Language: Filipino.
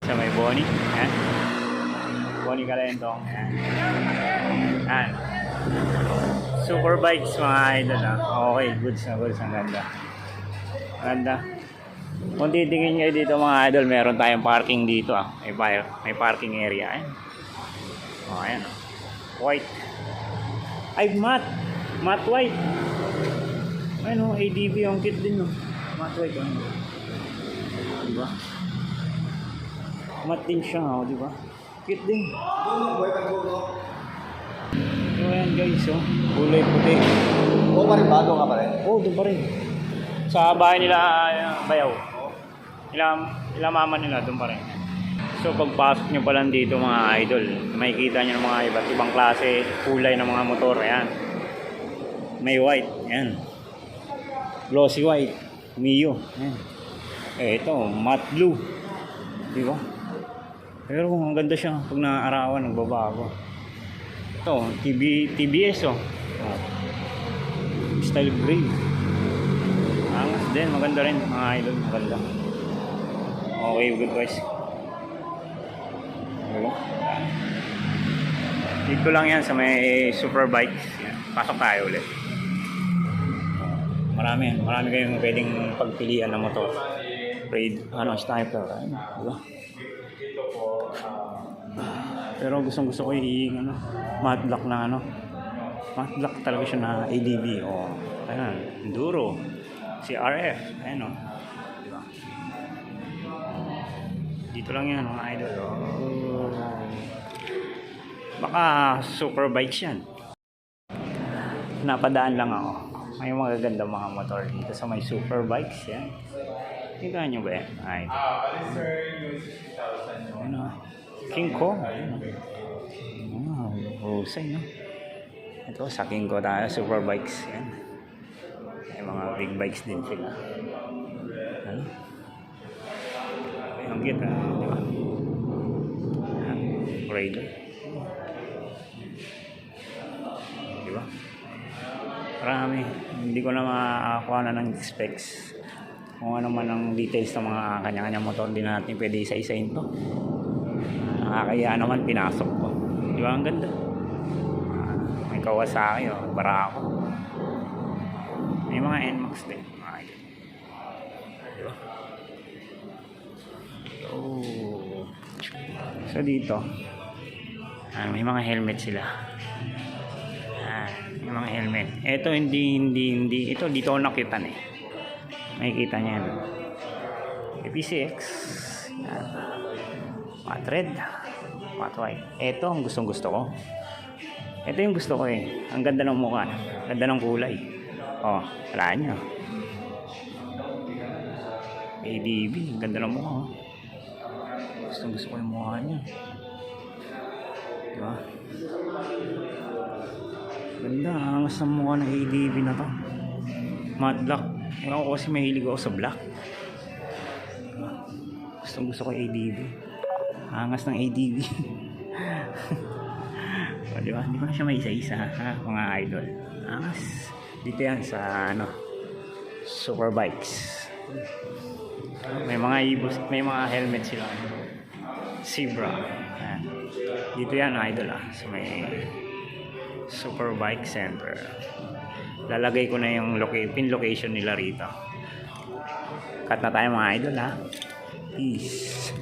Sa may Bonnie. Ayan. Bonnie Calentong. Ayan. Ayan. Super bikes mga idol ha. Okay, goods na goods. Ang ganda. Ganda. Kung titingin nyo dito mga idol, meron tayong parking dito ah. May parking area. Ayan. O, ayan. White. Ay, matte white. Ayun o, ADB yung kit din no. Matte white. Ano? Diba? Matte din siya o, diba? Kit din. So, ayan guys o. Kulay puti. Oo pa rin, bago ka pa rin. Oo, doon pa rin. Sa bahay nila, Bayaw. Ila mama nila, doon pa rin. So pagpasok nyo pa lang dito mga idol, makikita nyo ng mga iba't ibang klase, kulay ng mga motor. Ayan. May white. Ayan. Glossy white. Mio. Ayan. Ito, matte blue. Diba? Pero ang ganda siya pag naaarawan, nagbabago. Ito, TBS oh. Style gray. Angas din, maganda rin mga idol, maganda. Okay, good guys. Dito lang yan sa may super bikes. Yan. Pasok tayo ulit. Marami kayong pwedeng pagpilian ng motor. Sniper. Ayun, diba? Pero gustong gusto ko yung matte black na matte black talaga siya na ADB. Ayan, Enduro. CRF. Ayan o. Diba? Dito lang yan mga idol. Baka super bikes yan. Napadaan lang ako. May mga gaganda mga motor dito sa may super bikes yan. Kita nyo ba yan? Ay. King Kong. Husay no. Ito sa King Kong tayo. Super bikes yan. May mga big bikes din sila. Ang kita. Diba? Raider. Diba? Marami. Hindi ko na makakuha na ng specs. Kung ano man ang details ng mga kanya-kanya motor, hindi na natin pwede isa-isain to. Nakakaya naman pinasok ko. Di ba ang ganda? May Kawasaki o Barako. May mga NMAX din. Di ba? So dito may mga helmet sila. May mga helmet. Ito hindi ito dito ako nakitan eh. Makikita niya yan. PCX. Matte red. Matte white. Ito ang gustong gusto ko. Ito yung gusto ko eh. Ang ganda ng mukha. Ganda ng kulay. Wala niya. ADB. Ang ganda ng mukha. Gustong gusto ko yung mukha niya. Diba? Ganda. Angas ng mukha ng ADB na to. Matte black. Ako kasi mahilig ako sa black. Gusto ko ADB. Angas ng ADB. Diba? Hindi ko na siya may isa-isa mga idol. Angas. Dito yan sa super bikes. May mga helmet sila. Zebra. Dito yan idol sa may super bike center. Lalagay ko na yung pin location nila rito. Cut na tayo mga idol Peace.